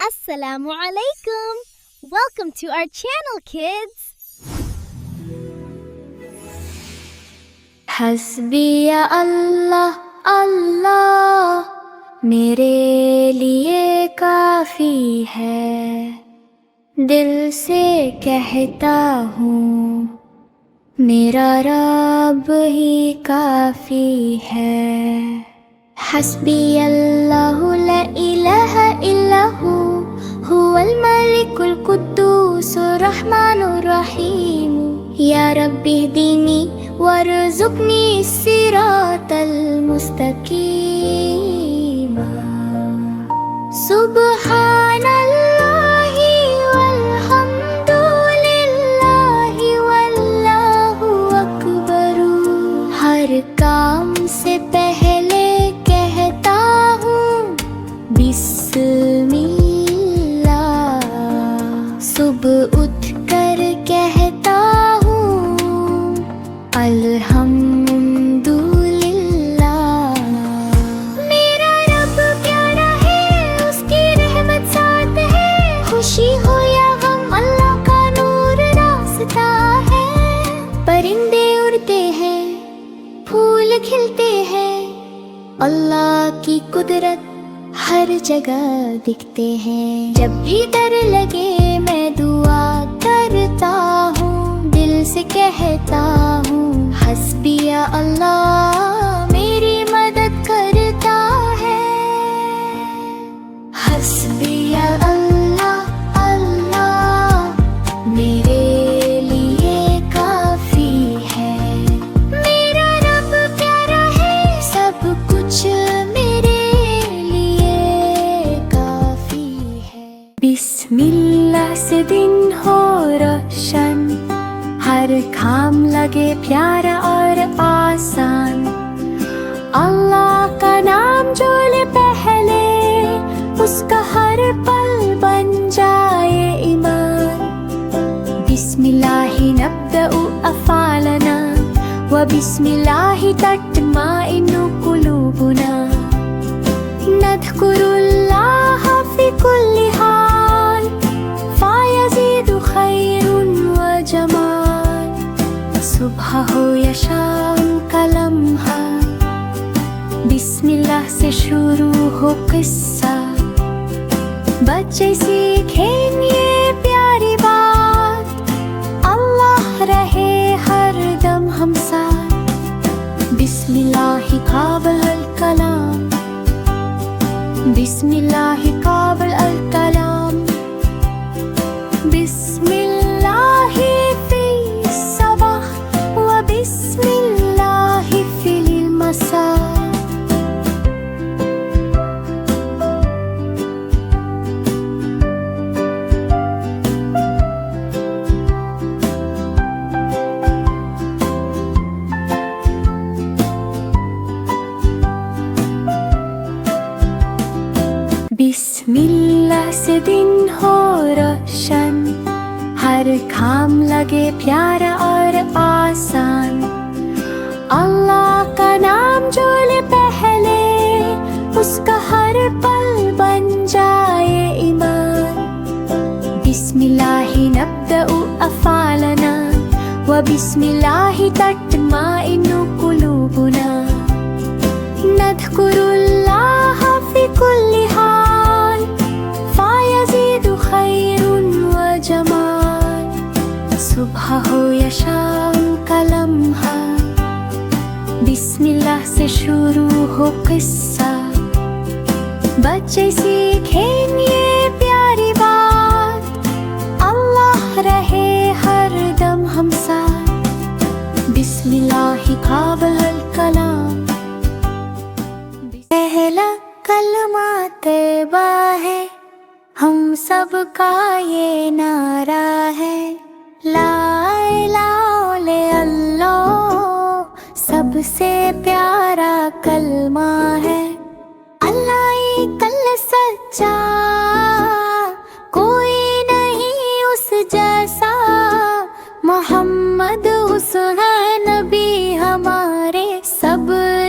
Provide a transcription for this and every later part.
Assalamu alaikum. Welcome to our channel, kids. हस्बिया अल्लाह अल्लाह मेरे लिए काफ़ी है, दिल से कहता हूँ मेरा रब ही काफ़ी है। हस्बी अल्लाहु ला इलाहा इल्लहु हुवल मलिकुल कुद्दूसुर रहमानुर रहीम या रब्बी दीनी वरज़ुक़नी सिरातल मुस्तक़ीम। सुब्हानल्लाहि वल्हम्दुलिल्लाहि वल्लाहु अकबर। हर काम से पहले कहता हूँ बिस्मिल्लाह। सुबह उठ कर कहता हूँ अल्हम्दुलिल्लाह। मेरा रब प्यारा है, उसकी रहमत साथ है, खुशी हो या गम अल्लाह का नूर रास्ता है। परिंदे उड़ते हैं, फूल खिलते हैं, अल्लाह की कुदरत हर जगह दिखते हैं। जब भी डर लगे मैं दुआ करता हूँ, दिल से कहता हूँ हस्बिया अल्लाह मेरी मदद करता है। हस्बिया अल्लाह अल्लाह मेरे लिए काफ़ी है। मेरा रब प्यारा है, सब कुछ मेरे लिए काफ़ी है। बिस्मिल्लाह से दिन हो रोशन, हर काम लगे प्यारा और आसान। अल्लाह का नाम जो ले पहले, उसका हर पल बन जाए ईमान। बिस्मिल्लाहि नब्दउ अफ़ालना व बिस्मिल्लाहि तत्माइन्नु कुलूबुना। नज़्कुरुल्लाह फ़ी कुल्लि हाल फ़यज़ीदु खैरुन व जमाल। सुबह हो या शाम का लम्हा, बिस्मिल्लाह से शुरू हो किस्सा। बच्चे सीखें ये प्यारी बात, अल्लाह रहे हर दम हम साथ। बिस्मिल्लाहि क़ाबिल अल कलाम, बिस्मिल्लाहि क़ाबिल अल कलाम। बिस्मिल्लाहि फ़ी सबाह व बिस्मिल्लाहि फ़िल मसा। बिस्मिल्लाह से दिन हो रोशन, हर काम लगे प्यारा और आसान। अल्लाह का नाम जो ले पहले, उसका हर पल बन जाए ईमान। बिस्मिल्लाहि नब्दउ अफ़ालना व बिस्मिल्लाहि तत्माइन्नु कुलूबुना। नज़्कुरुल्लाह फ़ी कुल्लि हाल फ़यज़ीदु खैरुन व जमाल। सुबह हो या शाम का लम्हा, बिस्मिल्लाह से शुरू हो किस्सा। बच्चे सीखें ये प्यारी बात, अल्लाह रहे हर दम हम साथ। बिस्मिल्लाहि क़ाबिल अल कलाम। पहला कलमा तैबा है, हम सब का ये नारा है। ला इलाहा इल्लल्लाह सबसे प्यारा कलमा है। अल्लाह एक अल्लाह सच्चा, कोई नहीं उस जैसा। मोहम्मद उसका नबी हमारे, सब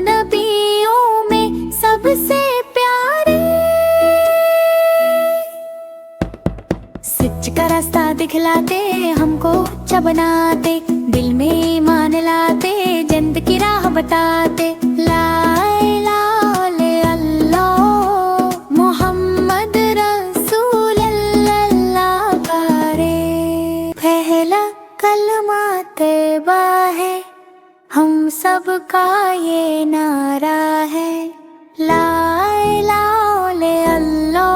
नबियों में सबसे प्यारे। सच का रास्ता दिखलाते, हमको अच्छा बनाते, दिल में ईमान लाते, जन्नत की राह बताते। ला इलाहा इल्लल्लाह मोहम्मद रसूल अल्लाह करे। पहला कलमा तैबा है, हम सबका ये नारा है। ला इलाहा इल्लल्लाह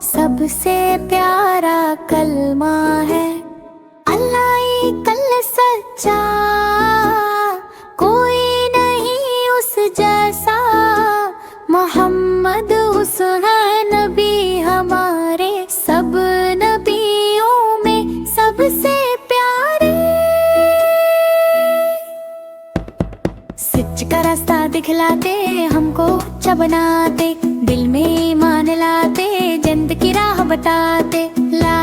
सबसे प्यारा कलमा है। अल्लाह एक अल्लाह सच्चा, कोई नहीं उस जैसा। मोहम्मद हुस्न नबी हमारे, सब नबियों में सबसे प्यारे। सच का रास्ता दिखलाते, हमको अच्छा बनाते, दिल में ईमान लाते, जन्नत की राह बताते। ला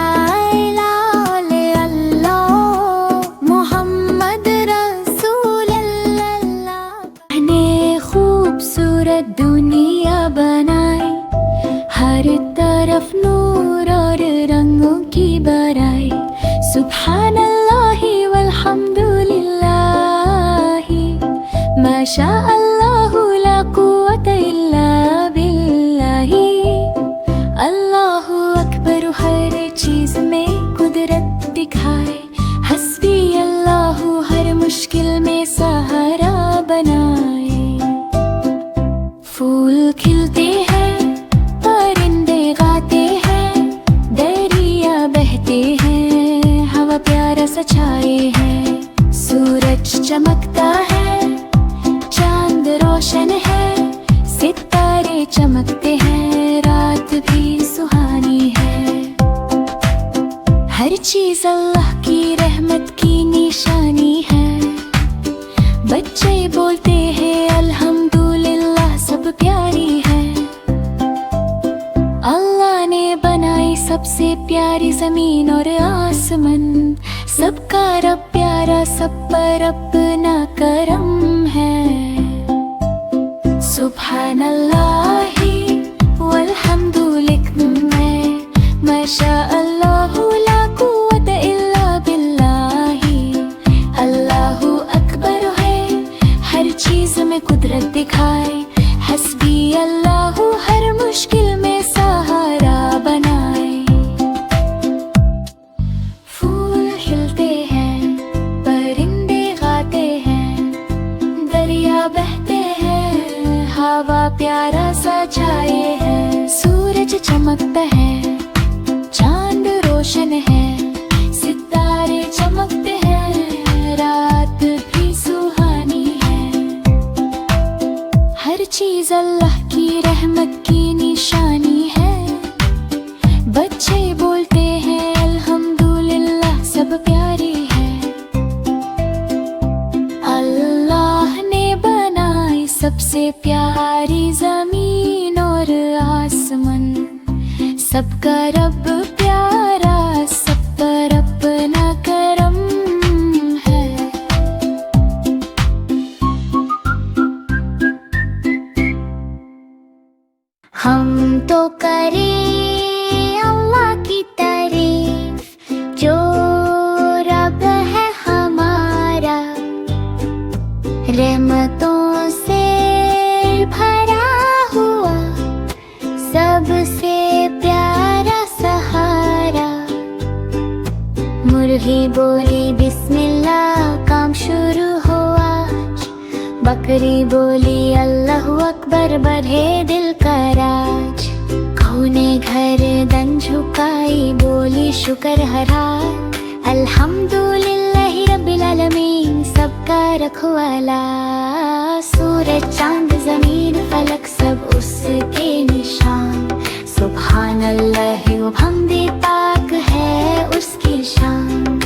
इलाहा इल्लल्लाह मोहम्मद रसूल अल्लाह ने खूबसूरत दुनिया बनाई, हर तरफ नूर और रंगों की बराई। सुभान अल्लाह वल्हम्दुलिल्लाह माशा अल्लाह ला कुव्वता इल्ला बिल्लाह। अल्लाहु अकबर हर चीज में कुदरत दिखाए, हस्बी अल्लाहु हर मुश्किल में सहारा बनाए। फूल खिलते हैं, परिंदे गाते हैं, दरिया बहते हैं, हवा प्यारा सा छाए है। सूरज चमकता है, चांद रोशन है, सितारे चमकते हैं, रात भी सुहानी है। हर चीज अल्लाह की रहमत की निशानी है। बच्चे बोलते हैं अल्हम्दुलिल्लाह, सब प्यारी है। अल्लाह ने बनाई सबसे प्यारी जमीन और आसमान, सबका रब प्यारा, सब पर अपना करम है। सुभान अल्लाह वल्हम्दुलिल्लाह माशा अल्लाह ला कुव्वता इल्ला बिल्लाह। अल्लाहु अकबर है, हर चीज में कुदरत दिखाए, हस्बी अल्लाहु हर मुश्किल में सहारा बनाए। फूल खिलते हैं, परिंदे गाते हैं, दरिया बहते हैं, हवा प्यारा सा छाए है। सूरज चमकता है, चांद रोशन है, सितारे चमकते हैं, रात भी सुहानी है। हर चीज अल्लाह की रहमत की निशानी है। बच्चे बोलते हैं अल्हम्दुलिल्लाह, सब प्यारी है। अल्लाह ने बनाई सबसे प्यारी जमीन और आसमान, सबका रब प्यारा, सब पर अपना करम है। हम तो करें अल्लाह की तारीफ, जो रब है हमारा, रहमतों से भरा हुआ, सबसे प्यारा सहारा। मुर्गी बोली बिस्मिल्लाह, काम शुरू हुआ। बकरी बोली अल्लाहु अकबर, बढ़े दिल का राज। कौ ने घर दन झुकाई, बोली शुक्र हरा। अल्हम्दुलिल्लाहि रब्बिल आलमीन, सबका रखवाला। सूरज चांद जमीन फलक सब उसके निशान, सुभान अल्लाह वबिहम्दी, पाक है उसकी शान।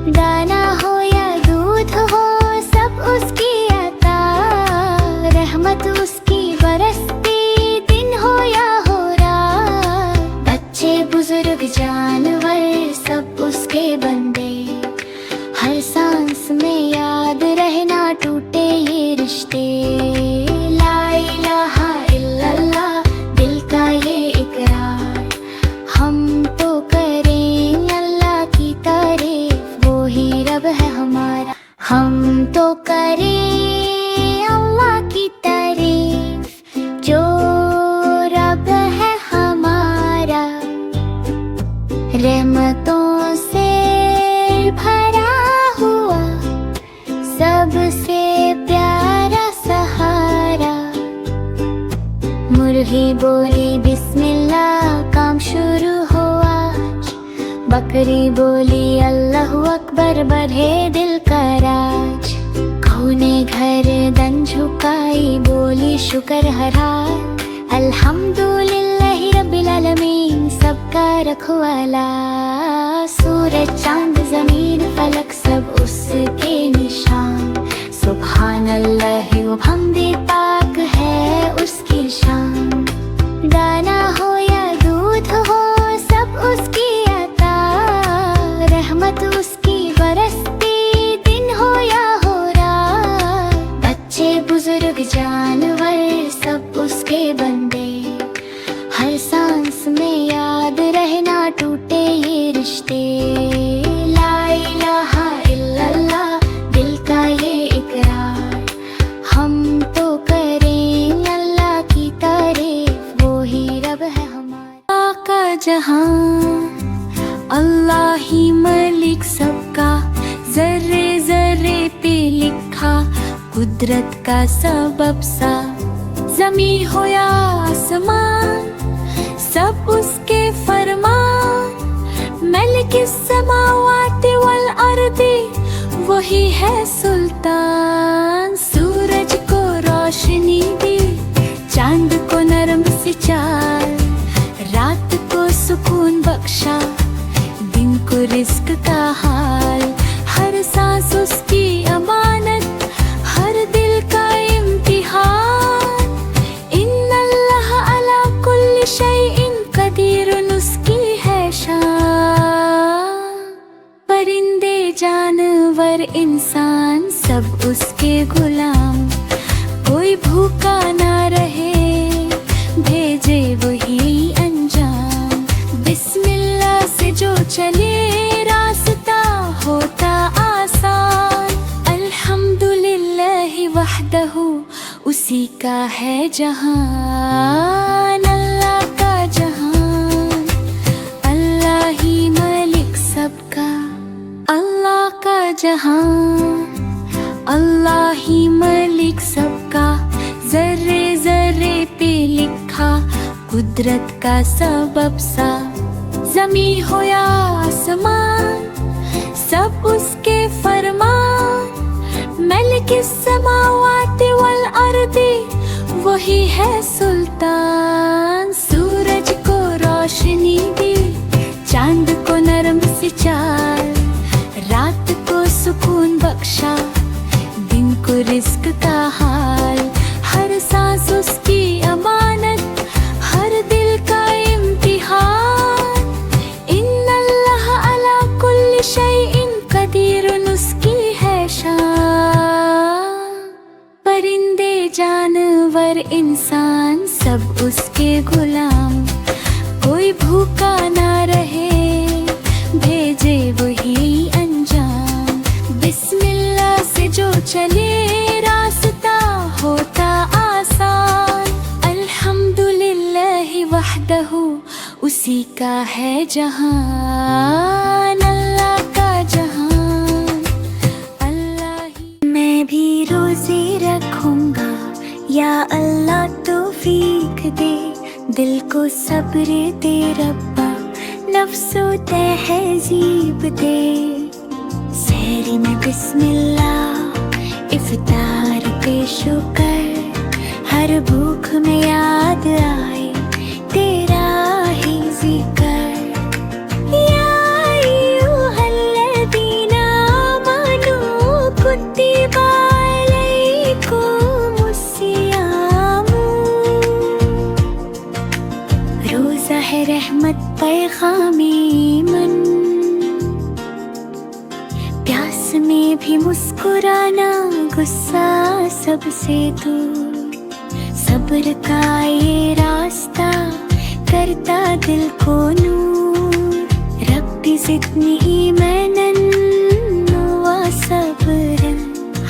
दाना हो या दूध हो, सब उसकी अता, रहमत उसकी बरसती, दिन हो या हो रात। बच्चे बुजुर्ग जानवर सब उसके बंदे, हर सांस में याद रहना टूटे ये रिश्ते। ला इलाहा इल्लल्लाह, दिल का ये इकरार, हम तो कर बकरी बोली अल्लाहु अकबर, बढ़े दिल का राज। गऊ ने गर्दन झुकाई, बोली शुक्र हरा। अल्हम्दुलिल्लाहि रब्बिल आलमीन, सबका रखवाला। सूरज चांद जमीन फलक सब उसके निशान, सुभान अल्लाह व हमदे पाक है उसकी शान। दाना हो या दूध हो सब उसकी अता, रहमत उसकी बरसती दिन हो या हो रात। बच्चे बुजुर्ग जानवर सब उसके बंदे, हर सांस में याद रहना टूटे ये रिश्ते। ला इलाहा इल्लल्लाह, दिल का ये इकरार, हम तो करें अल्लाह की तारीफ, वो ही रब है हमारा। का जहां अल्लाह ही मलिक सबका, जर्रे जर्रे पे लिखा कुदरत का सबब सा। जमी हो या आसमान सब उसके फरमान, मलिकिस समावाति वल अर्दी, वही है सुल्तान। सूरज को रोशनी दी, चांद को नरम सी चाल, रात को सुकून बख्शा, दिन को रिस्क का हाल। हर सांस उसकी अमानत, हर दिल का इम्तिहान। इन्नल्लाह अला कुल्ली शैइन कदीरुन, उसकी है शान। परिंदे जानवर इंसान सब उसके गुलाम, कोई भूखा ना रहे भेजे वही अंजाम। बिस्मिल्लाह से जो चले रास्ता होता आसान, अल्हम्दुलिल्लाहि वहदहु, उसी का है जहान। अल्लाह का जहान, अल्लाह ही मलिक सबका। अल्लाह का जहान, अल्लाह ही मलिक सबका, जर्रे जर्रे पे लिखा कुदरत का सबब सा। जमी हो या आसमान सब उसके फरमान, मलिकिस समावाति वल अर्दी, वही है सुल्तान। सूरज को रोशनी दी, चांद को नरम सी चाल, रात को सुकून बख्शा, दिन को रिस्क का हाल। हर सांस उसकी अमानत, हर दिल का इम्तिहान। इन्नल्लाह अला कुल्ली शैइन कदीरुन, उसकी है शान। परिंदे जानवर इंसान सब उसके गुलाम, कोई भूखा ना रहे भेजे वही अंजाम। बिस्मिल्लाह से जो चले रास्ता होता आसान, अल्हम्दुलिल्लाहि वहदहु, उसी का है जहान। अल्लाह का जहान, अल्लाह ही। मैं भी रोजे रखूंगा या अल्लाह तौफीक दे, दिल को सब्र दे रब्बा, नफ्सो तहजीब दे। सहरी में बिस्मिल्लाह, इफ्तार पे शुक्र, हर भूख में याद आए तेरा ही जिक्र। या अय्युहल्लज़ीना आमनू कुतिबा अलैकुमुस्सियाम, रोज़ा है रहमत पैगामे मन, प्यास में भी मुस्कुराना, गुस्सा सबसे दूर। सब्र का ये रास्ता करता दिल को नूर, रब्बी ज़िदनी ईमानन व सब्रन,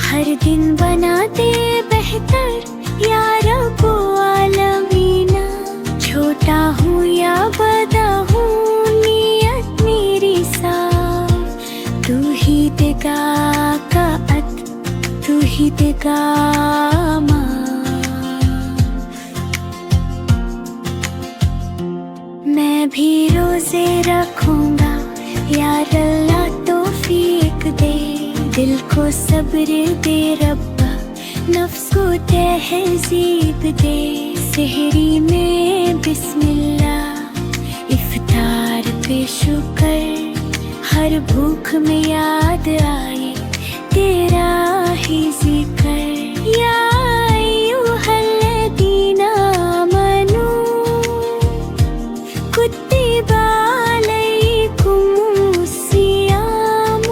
हर दिन बना दे बेहतर या रब्बो आलमीना। छोटा हूँ या बड़ा हूँ, नियत मेरी साफ, तू ही देगा कात, तू ही देगा माफ। मैं भी रोजे रखूंगा यार अल्लाह तौफीक दे, दिल को सब्र दे रब्बा, नफ्स को तहज़ीब दे। सहरी में बिस्मिल्लाह, इफ्तार पे शुक्र, हर भूख में याद आए तेरा ही जिक्र। या अय्युहल्लज़ीना आमनू कुतिबा अलैकुमुस सियाम।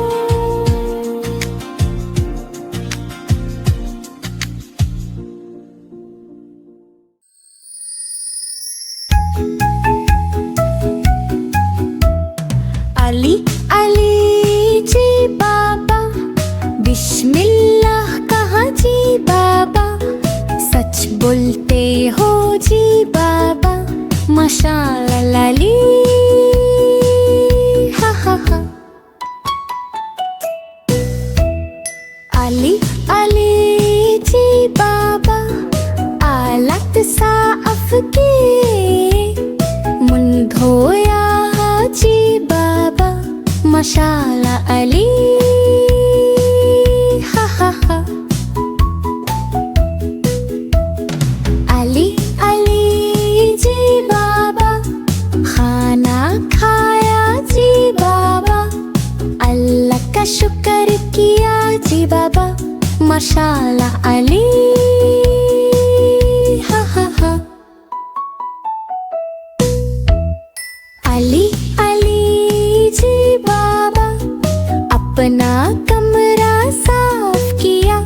अली अली जी बाबा, बिस्मिल्लाह कहा जी बाबा, सच बोलते हो जी बाबा, माशाअल्लाह लाली हा हा हा। अली अली जी बाबा, आलत साफ किए, मुन धोया जी बाबा, माशाअल्लाह अली हा हा हा। अली अली जी बाबा, खाना खाया जी बाबा, अल्लाह का शुक्र किया जी बाबा, माशाअल्लाह अली हा हा हा। अली अली जी बाबा, अपना कमरा साफ किया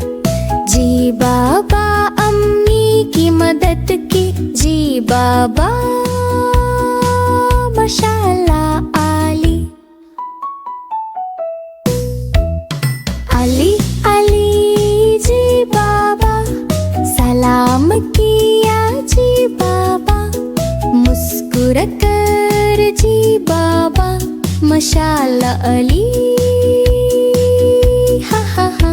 जी बाबा, अम्मी की मदद की जी बाबा, माशाअल्लाह आली। अली अली जी बाबा, सलाम किया जी बाबा, मुस्कुरा कर जी बाबा, माशाअल्लाह अली हा हा हा।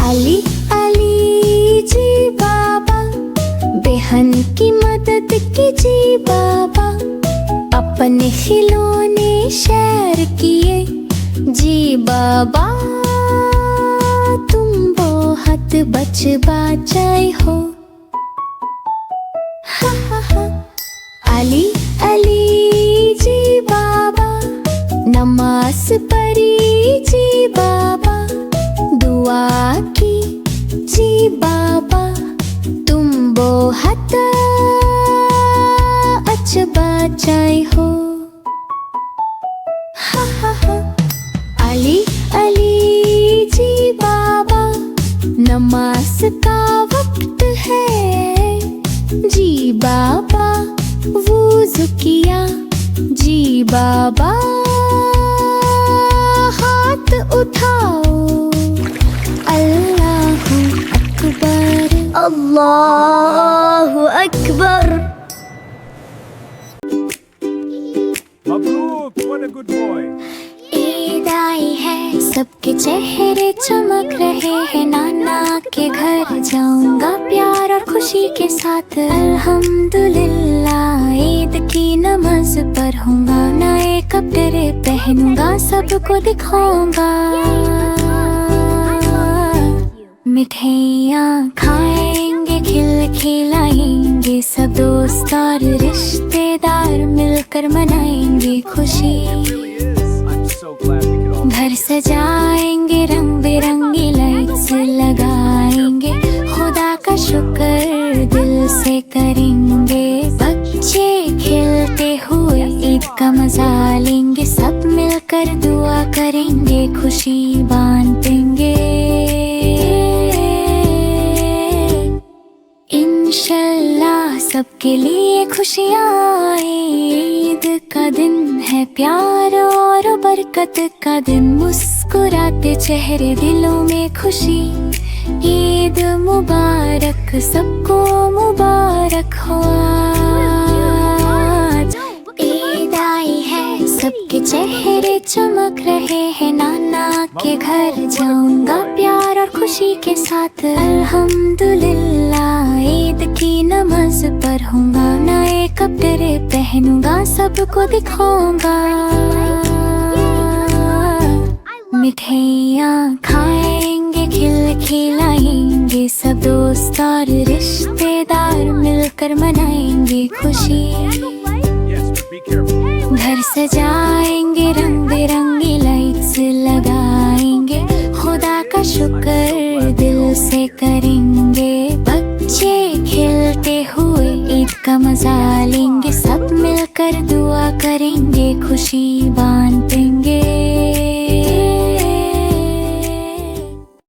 अली अली जी बाबा, बहन की मदद की जी बाबा, अपने खिलौने शेयर किए जी बाबा, तुम बहुत बच बचाए हो हा हा हा। अली अली जी बाबा, नमाज पढ़ी जी बाबा, दुआ की जी बाबा, तुम बहुत अच्छा बचाए हो हा हा हा। अली अली जी बाबा, नमाज का वक्त है जी बाबा, वुज़ू किया जी बाबा, हाथ उठाओ अल्लाहु अकबर। अल्लाहु Akbar. Mabruk, what a good boy. Eid आई है, सबके चेहरे चमक रहे हैं, नाना के घर जाऊंगा प्यार और खुशी के साथ। अल्हम्दुलिल्लाह, ईद की नमाज पढ़ूंगा, नए कपड़े पहनूंगा, सबको दिखाऊंगा, मिठाइयाँ खाएंगे, खिलाएंगे, सब दोस्त और रिश्तेदार मिलकर मनाएंगे खुशी। I'm so glad we could all. घर सजाएंगे, रंग बिरंगी लाइट्स लगाएंगे, खुदा का शुक्र दिल से करेंगे, बच्चे खेलते हुए ईद का मजा लेंगे, सब मिलकर दुआ करेंगे, खुशी बांटेंगे। इंशाल्लाह सबके लिए खुशियाँ आए, ईद का दिन है प्यार और बरकत का दिन, मुस्कुराते चेहरे दिलों में खुशी, ईद मुबारक सबको मुबारक हो आज। ईद आई है, सबके चेहरे चमक रहे हैं, नाना के घर जाऊंगा प्यार और खुशी के साथ। अल्हम्दुलिल्लाह ईद की नमाज पढ़ूंगा, नए कपड़े पहनूंगा, सबको दिखाऊंगा। मिठाइयाँ खाएंगे, खिलाएंगे, सब दोस्त और रिश्तेदार मिलकर मनाएंगे खुशी। Yes, but be careful. घर सजाएंगे, रंग बिरंगी लाइट्स लगाएंगे, खुदा का शुक्र दिल से करेंगे। बच्चे खेलते हुए ईद का मजा लेंगे, सब मिलकर दुआ करेंगे, खुशी बांटेंगे।